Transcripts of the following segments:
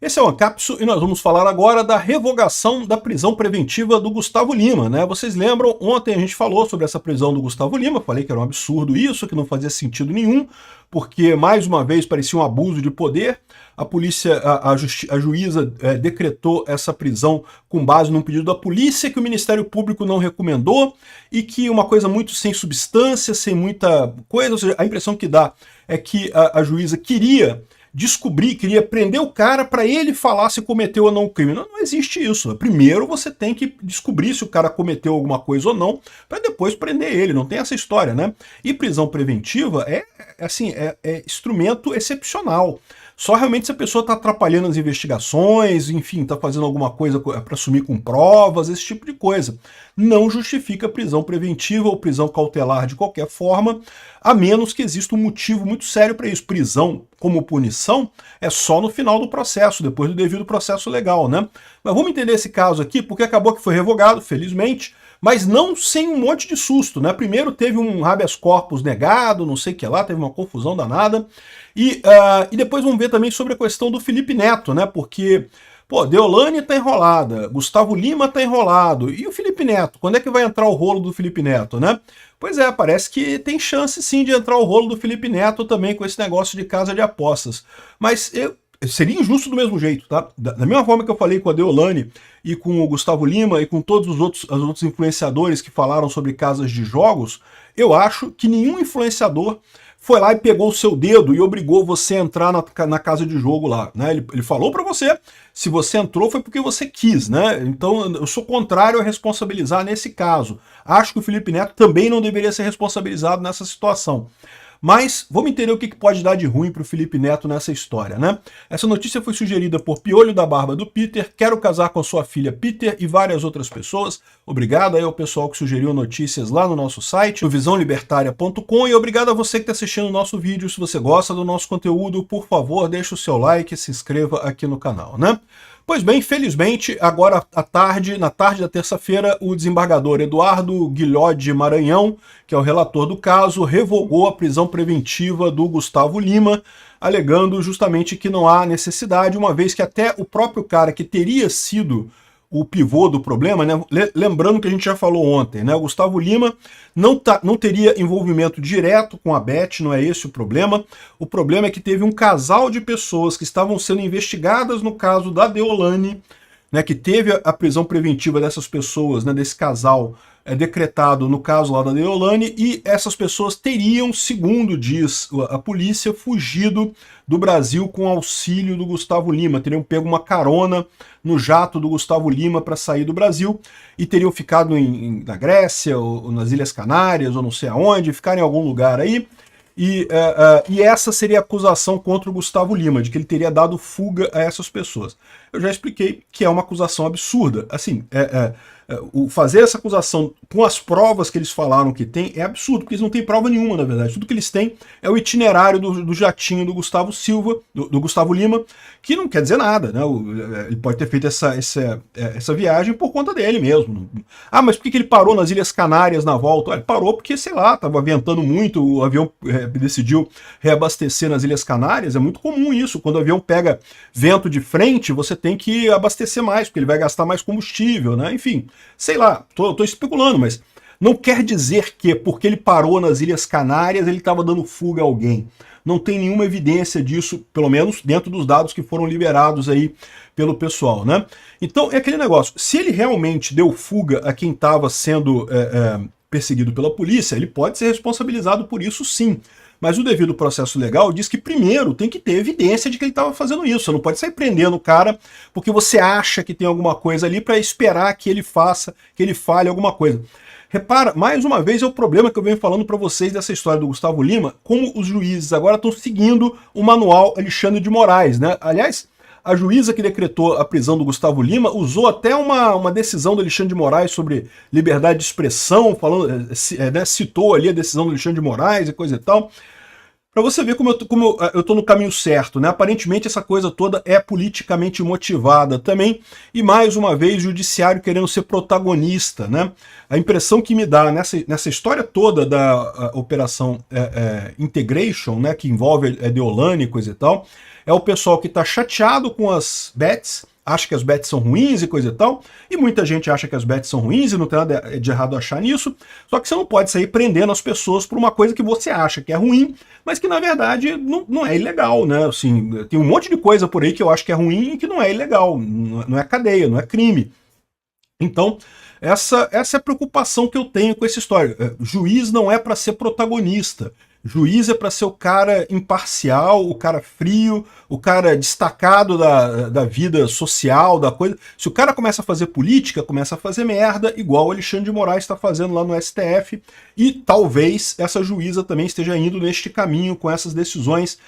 Esse é o Ancapso e nós vamos falar agora da revogação da prisão preventiva do Gustavo Lima, né? Vocês lembram, ontem a gente falou sobre essa prisão do Gustavo Lima, falei que era um absurdo isso, que não fazia sentido nenhum, porque mais uma vez parecia um abuso de poder. A polícia, a juíza decretou essa prisão com base num pedido da polícia que o Ministério Público não recomendou e que uma coisa muito sem substância, sem muita coisa, ou seja, a impressão que dá é que a juíza queria prender o cara para ele falar se cometeu ou não o crime. Não existe isso. Primeiro você tem que descobrir se o cara cometeu alguma coisa ou não, para depois prender ele. Não tem essa história, né? E prisão preventiva é instrumento excepcional. Só realmente se a pessoa está atrapalhando as investigações, enfim, está fazendo alguma coisa para sumir com provas, esse tipo de coisa. Não justifica prisão preventiva ou prisão cautelar de qualquer forma, a menos que exista um motivo muito sério para isso. Prisão como punição é só no final do processo, depois do devido processo legal, né? Mas vamos entender esse caso aqui, porque acabou que foi revogado, felizmente, mas não sem um monte de susto, né? Primeiro teve um habeas corpus negado, não sei o que lá, teve uma confusão danada. E depois vamos ver também sobre a questão do Felipe Neto, né? Porque, pô, Deolane tá enrolada, Gustavo Lima tá enrolado, e o Felipe Neto? Quando é que vai entrar o rolo do Felipe Neto, né? Pois é, parece que tem chance sim de entrar o rolo do Felipe Neto também com esse negócio de casa de apostas. Mas seria injusto do mesmo jeito, tá? Da mesma forma que eu falei com a Deolane e com o Gustavo Lima e com todos os outros influenciadores que falaram sobre casas de jogos, eu acho que nenhum influenciador foi lá e pegou o seu dedo e obrigou você a entrar na casa de jogo lá, né? Ele falou para você, se você entrou foi porque você quis, né? Então eu sou contrário a responsabilizar nesse caso. Acho que o Felipe Neto também não deveria ser responsabilizado nessa situação. Mas vamos entender o que pode dar de ruim para o Felipe Neto nessa história, né? Essa notícia foi sugerida por Piolho da Barba do Peter, Quero Casar com Sua Filha Peter e várias outras pessoas. Obrigado aí ao pessoal que sugeriu notícias lá no nosso site, no visãolibertaria.com, e obrigado a você que está assistindo o nosso vídeo. Se você gosta do nosso conteúdo, por favor, deixe o seu like e se inscreva aqui no canal, né? Pois bem, felizmente, agora à tarde, na tarde da terça-feira, o desembargador Eduardo Guilhode Maranhão, que é o relator do caso, revogou a prisão preventiva do Gustavo Lima, alegando justamente que não há necessidade, uma vez que até o próprio cara que teria sido o pivô do problema, né? Lembrando que a gente já falou ontem, né? O Gustavo Lima não teria envolvimento direto com a Beth, não é esse o problema. O problema é que teve um casal de pessoas que estavam sendo investigadas no caso da Deolane, né? Que teve a prisão preventiva dessas pessoas, né? Desse casal decretado no caso lá da Deolane, e essas pessoas teriam, segundo diz a polícia, fugido do Brasil com auxílio do Gustavo Lima, teriam pego uma carona no jato do Gustavo Lima para sair do Brasil e teriam ficado na Grécia, ou nas Ilhas Canárias, ou não sei aonde, ficaram em algum lugar aí, e essa seria a acusação contra o Gustavo Lima, de que ele teria dado fuga a essas pessoas. Eu já expliquei que é uma acusação absurda. Assim, fazer essa acusação com as provas que eles falaram que tem é absurdo, porque eles não têm prova nenhuma, na verdade. Tudo que eles têm é o itinerário do jatinho do Gustavo Silva, do Gustavo Lima, que não quer dizer nada, né? Ele pode ter feito essa viagem por conta dele mesmo. Ah, mas por que ele parou nas Ilhas Canárias na volta? Ele parou porque, sei lá, estava ventando muito, o avião decidiu reabastecer nas Ilhas Canárias. É muito comum isso, quando o avião pega vento de frente, você tem que abastecer mais, porque ele vai gastar mais combustível, né? Enfim, sei lá, tô especulando, mas não quer dizer que porque ele parou nas Ilhas Canárias ele estava dando fuga a alguém. Não tem nenhuma evidência disso, pelo menos dentro dos dados que foram liberados aí pelo pessoal, né? Então é aquele negócio, se ele realmente deu fuga a quem estava sendo perseguido pela polícia, ele pode ser responsabilizado por isso sim. Mas o devido processo legal diz que primeiro tem que ter evidência de que ele estava fazendo isso. Você não pode sair prendendo o cara porque você acha que tem alguma coisa ali para esperar que ele faça, que ele fale alguma coisa. Repara, mais uma vez é o problema que eu venho falando para vocês dessa história do Gustavo Lima, como os juízes agora estão seguindo o manual Alexandre de Moraes, né? Aliás, a juíza que decretou a prisão do Gustavo Lima usou até uma decisão do Alexandre de Moraes sobre liberdade de expressão, falando, citou ali a decisão do Alexandre de Moraes e coisa e tal. Para você ver como eu tô no caminho certo, né? Aparentemente essa coisa toda é politicamente motivada também, e mais uma vez o judiciário querendo ser protagonista, né? A impressão que me dá nessa história toda da operação Integration, né, que envolve a Deolane e coisa e tal, é o pessoal que está chateado com as bets, acha que as bets são ruins e coisa e tal, e muita gente acha que as bets são ruins e não tem nada de errado achar nisso, só que você não pode sair prendendo as pessoas por uma coisa que você acha que é ruim, mas que na verdade não é ilegal, né? Assim, tem um monte de coisa por aí que eu acho que é ruim e que não é ilegal, não é cadeia, não é crime. Então, essa é a preocupação que eu tenho com essa história. Juiz não é para ser protagonista. Juiz é para ser o cara imparcial, o cara frio, o cara destacado da vida social, da coisa. Se o cara começa a fazer política, começa a fazer merda, igual o Alexandre de Moraes está fazendo lá no STF, e talvez essa juíza também esteja indo neste caminho com essas decisões,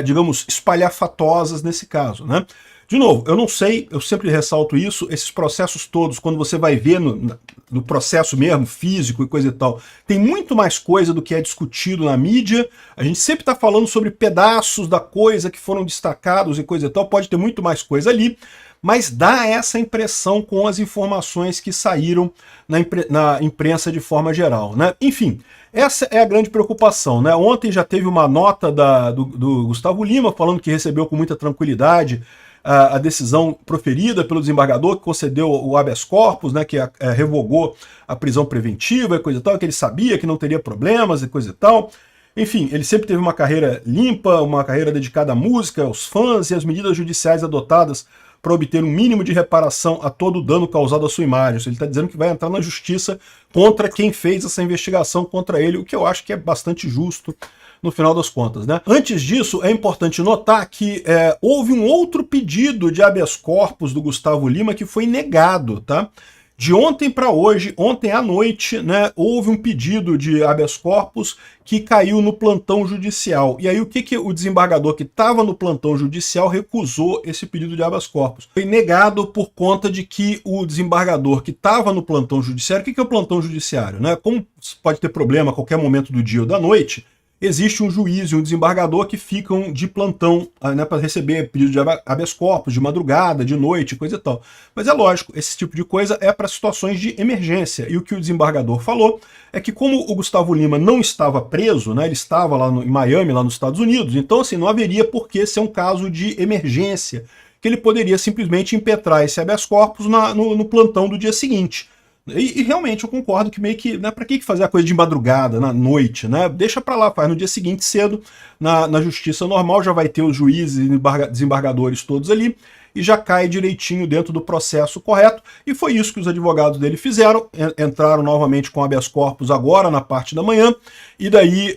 digamos, espalhafatosas nesse caso, né? De novo, eu não sei, eu sempre ressalto isso, esses processos todos, quando você vai ver no processo mesmo, físico e coisa e tal, tem muito mais coisa do que é discutido na mídia, a gente sempre está falando sobre pedaços da coisa que foram destacados e coisa e tal, pode ter muito mais coisa ali, mas dá essa impressão com as informações que saíram na imprensa de forma geral, né? Enfim, essa é a grande preocupação, né? Ontem já teve uma nota do Gustavo Lima falando que recebeu com muita tranquilidade a decisão proferida pelo desembargador que concedeu o habeas corpus, né, que revogou a prisão preventiva e coisa e tal, que ele sabia que não teria problemas e coisa e tal. Enfim, ele sempre teve uma carreira limpa, uma carreira dedicada à música, aos fãs, e as medidas judiciais adotadas para obter um mínimo de reparação a todo o dano causado à sua imagem. Ele está dizendo que vai entrar na justiça contra quem fez essa investigação contra ele, o que eu acho que é bastante justo no final das contas, né? Antes disso, é importante notar que houve um outro pedido de habeas corpus do Gustavo Lima que foi negado, tá? De ontem para hoje, ontem à noite, né, houve um pedido de habeas corpus que caiu no plantão judicial. E aí o que o desembargador que estava no plantão judicial recusou esse pedido de habeas corpus? Foi negado por conta de que o desembargador que estava no plantão judiciário, o que é o plantão judiciário, né? Como pode ter problema a qualquer momento do dia ou da noite, existe um juiz e um desembargador que ficam de plantão, né, para receber pedido de habeas corpus, de madrugada, de noite, coisa e tal. Mas é lógico, esse tipo de coisa é para situações de emergência. E o que o desembargador falou é que como o Gustavo Lima não estava preso, né, ele estava lá em Miami, lá nos Estados Unidos, então assim, não haveria por que ser um caso de emergência, que ele poderia simplesmente impetrar esse habeas corpus no plantão do dia seguinte. E realmente eu concordo que meio que, né, para que fazer a coisa de madrugada, na noite, né? Deixa para lá, faz no dia seguinte cedo, na justiça normal, já vai ter os juízes e desembargadores todos ali, e já cai direitinho dentro do processo correto, e foi isso que os advogados dele fizeram, entraram novamente com habeas corpus agora, na parte da manhã, e daí,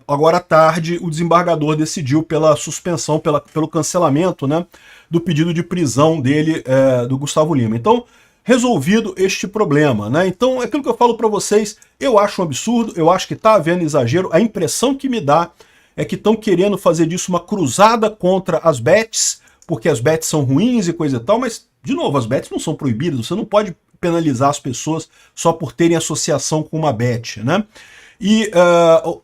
agora à tarde, o desembargador decidiu pela suspensão, pelo cancelamento, né, do pedido de prisão dele, do Gustavo Lima. Então, resolvido este problema, né? Então, aquilo que eu falo para vocês, eu acho um absurdo, eu acho que está havendo exagero, a impressão que me dá é que estão querendo fazer disso uma cruzada contra as bets, porque as bets são ruins e coisa e tal, mas, de novo, as bets não são proibidas, você não pode penalizar as pessoas só por terem associação com uma bet, né? E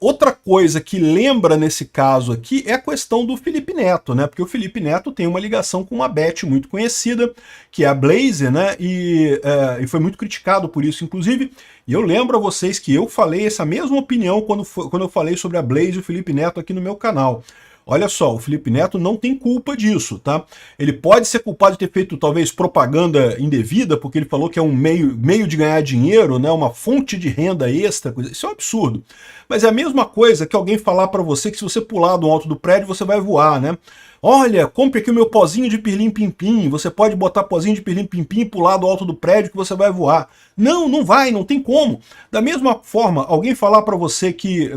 outra coisa que lembra nesse caso aqui é a questão do Felipe Neto, né? Porque o Felipe Neto tem uma ligação com uma bet muito conhecida, que é a Blaze, né? E foi muito criticado por isso, inclusive. E eu lembro a vocês que eu falei essa mesma opinião quando eu falei sobre a Blaze e o Felipe Neto aqui no meu canal. Olha só, o Felipe Neto não tem culpa disso, tá? Ele pode ser culpado de ter feito, talvez, propaganda indevida, porque ele falou que é um meio de ganhar dinheiro, né? Uma fonte de renda extra, coisa. Isso é um absurdo. Mas é a mesma coisa que alguém falar para você que se você pular do alto do prédio, você vai voar, né? Olha, compre aqui o meu pozinho de pirlim-pim-pim, você pode botar pozinho de pirlim-pim-pim e pular do alto do prédio que você vai voar. Não, não vai, não tem como. Da mesma forma, alguém falar para você que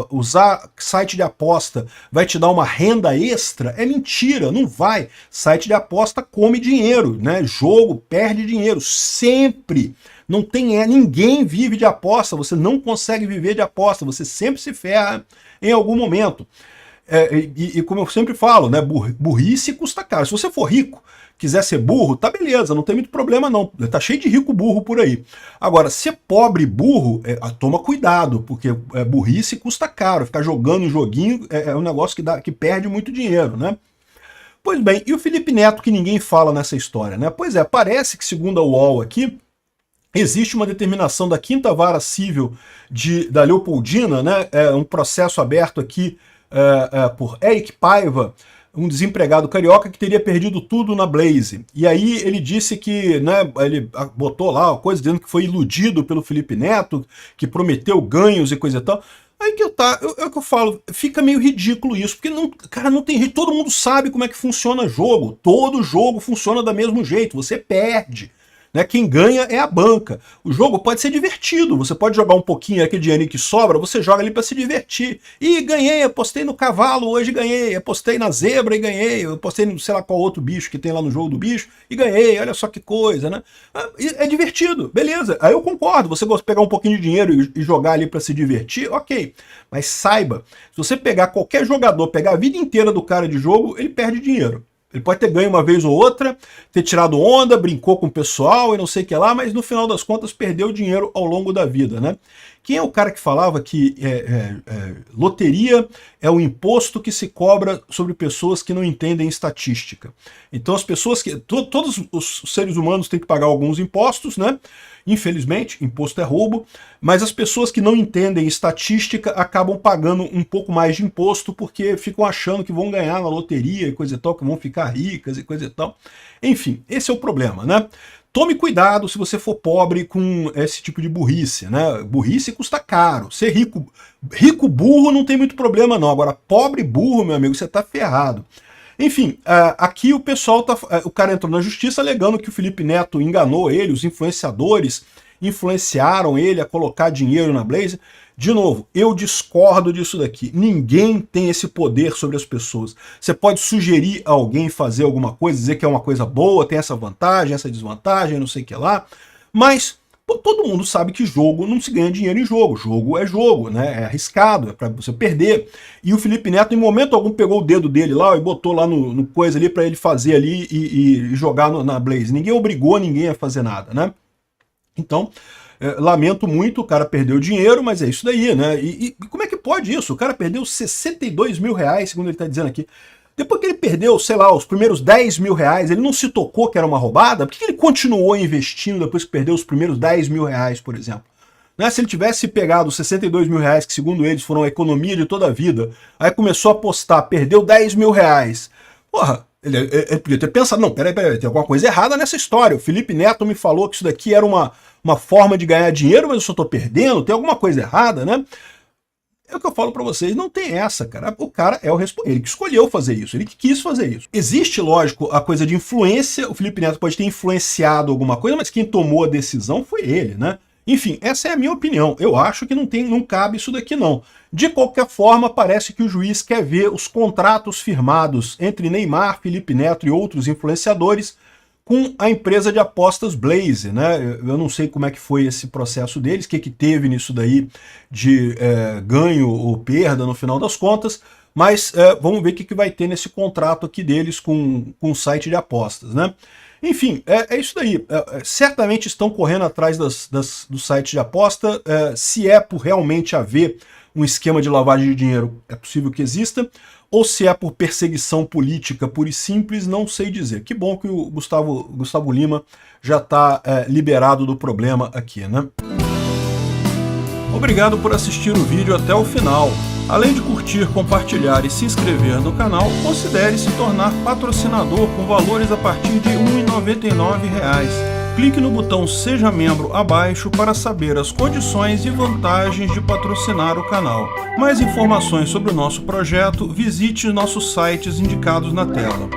usar site de aposta vai te dar uma renda extra, é mentira, não vai. Site de aposta come dinheiro, né? Jogo perde dinheiro, sempre. Não tem, ninguém vive de aposta, você não consegue viver de aposta, você sempre se ferra em algum momento. E como eu sempre falo, né, burrice custa caro. Se você for rico, quiser ser burro, tá beleza, não tem muito problema não. Tá cheio de rico burro por aí. Agora, ser pobre burro, toma cuidado, porque burrice custa caro. Ficar jogando em joguinho é um negócio que perde muito dinheiro, né? Pois bem, e o Felipe Neto, que ninguém fala nessa história, né? Pois é, parece que, segundo a UOL aqui, existe uma determinação da 5ª Vara Civil da Leopoldina, né? Um processo aberto aqui por Eric Paiva, um desempregado carioca que teria perdido tudo na Blaze. E aí ele disse que, né, ele botou lá uma coisa dizendo que foi iludido pelo Felipe Neto, que prometeu ganhos e coisa e tal. Aí que é o que eu falo, fica meio ridículo isso, porque não, cara, não tem jeito, todo mundo sabe como é que funciona jogo, todo jogo funciona do mesmo jeito, você perde. Né? Quem ganha é a banca. O jogo pode ser divertido, você pode jogar um pouquinho, aquele dinheirinho que sobra, você joga ali para se divertir. E ganhei, apostei no cavalo, hoje ganhei, apostei na zebra e ganhei, apostei no sei lá qual outro bicho que tem lá no jogo do bicho e ganhei, olha só que coisa, né? É divertido, beleza. Aí eu concordo, você gosta de pegar um pouquinho de dinheiro e jogar ali para se divertir, ok. Mas saiba, se você pegar qualquer jogador, pegar a vida inteira do cara de jogo, ele perde dinheiro. Ele pode ter ganho uma vez ou outra, ter tirado onda, brincou com o pessoal e não sei o que lá, mas no final das contas perdeu dinheiro ao longo da vida, né? Quem é o cara que falava que loteria é o imposto que se cobra sobre pessoas que não entendem estatística? Então as pessoas que... Todos os seres humanos têm que pagar alguns impostos, né? Infelizmente, imposto é roubo, mas as pessoas que não entendem estatística acabam pagando um pouco mais de imposto porque ficam achando que vão ganhar na loteria e coisa e tal, que vão ficar ricas e coisa e tal. Enfim, esse é o problema, né? Tome cuidado se você for pobre com esse tipo de burrice, né? Burrice custa caro. Ser rico burro não tem muito problema não. Agora, pobre burro, meu amigo, você tá ferrado. Enfim, aqui o pessoal o cara entrou na justiça alegando que o Felipe Neto enganou ele, os influenciadores influenciaram ele a colocar dinheiro na Blaze. De novo, eu discordo disso daqui. Ninguém tem esse poder sobre as pessoas. Você pode sugerir a alguém fazer alguma coisa, dizer que é uma coisa boa, tem essa vantagem, essa desvantagem, não sei o que lá, mas todo mundo sabe que jogo não se ganha dinheiro em jogo. Jogo é jogo, né? É arriscado, é para você perder. E o Felipe Neto, em momento algum, pegou o dedo dele lá e botou lá no coisa ali para ele fazer ali e jogar na Blaze. Ninguém obrigou ninguém a fazer nada, né? Então, lamento muito, o cara perdeu dinheiro, mas é isso daí, né? E como é que pode isso? O cara perdeu 62 mil reais, segundo ele está dizendo aqui. Depois que ele perdeu, sei lá, os primeiros 10 mil reais, ele não se tocou que era uma roubada? Por que ele continuou investindo depois que perdeu os primeiros 10 mil reais, por exemplo? Né? Se ele tivesse pegado os 62 mil reais, que segundo eles foram a economia de toda a vida, aí começou a apostar, perdeu 10 mil reais. Porra, ele podia ter pensado, não, peraí, tem alguma coisa errada nessa história. O Felipe Neto me falou que isso daqui era uma forma de ganhar dinheiro, mas eu só tô perdendo, tem alguma coisa errada, né? É o que eu falo para vocês, não tem essa, cara. O cara é o responsável, ele que escolheu fazer isso, ele que quis fazer isso. Existe, lógico, a coisa de influência, o Felipe Neto pode ter influenciado alguma coisa, mas quem tomou a decisão foi ele, né? Enfim, essa é a minha opinião. Eu acho que não cabe isso daqui, não. De qualquer forma, parece que o juiz quer ver os contratos firmados entre Neymar, Felipe Neto e outros influenciadores com a empresa de apostas Blaze, né? Eu não sei como é que foi esse processo deles, o que teve nisso daí de ganho ou perda no final das contas, mas vamos ver o que vai ter nesse contrato aqui deles com o site de apostas, né? Enfim, é isso daí. Certamente estão correndo atrás do site de aposta. Se é por realmente haver um esquema de lavagem de dinheiro, é possível que exista, ou se é por perseguição política pura e simples, não sei dizer. Que bom que o Gustavo Lima já está liberado do problema aqui, né? Obrigado por assistir o vídeo até o final. Além de curtir, compartilhar e se inscrever no canal, considere se tornar patrocinador com valores a partir de R$ 1,99. Clique no botão Seja Membro abaixo para saber as condições e vantagens de patrocinar o canal. Mais informações sobre o nosso projeto, visite nossos sites indicados na tela.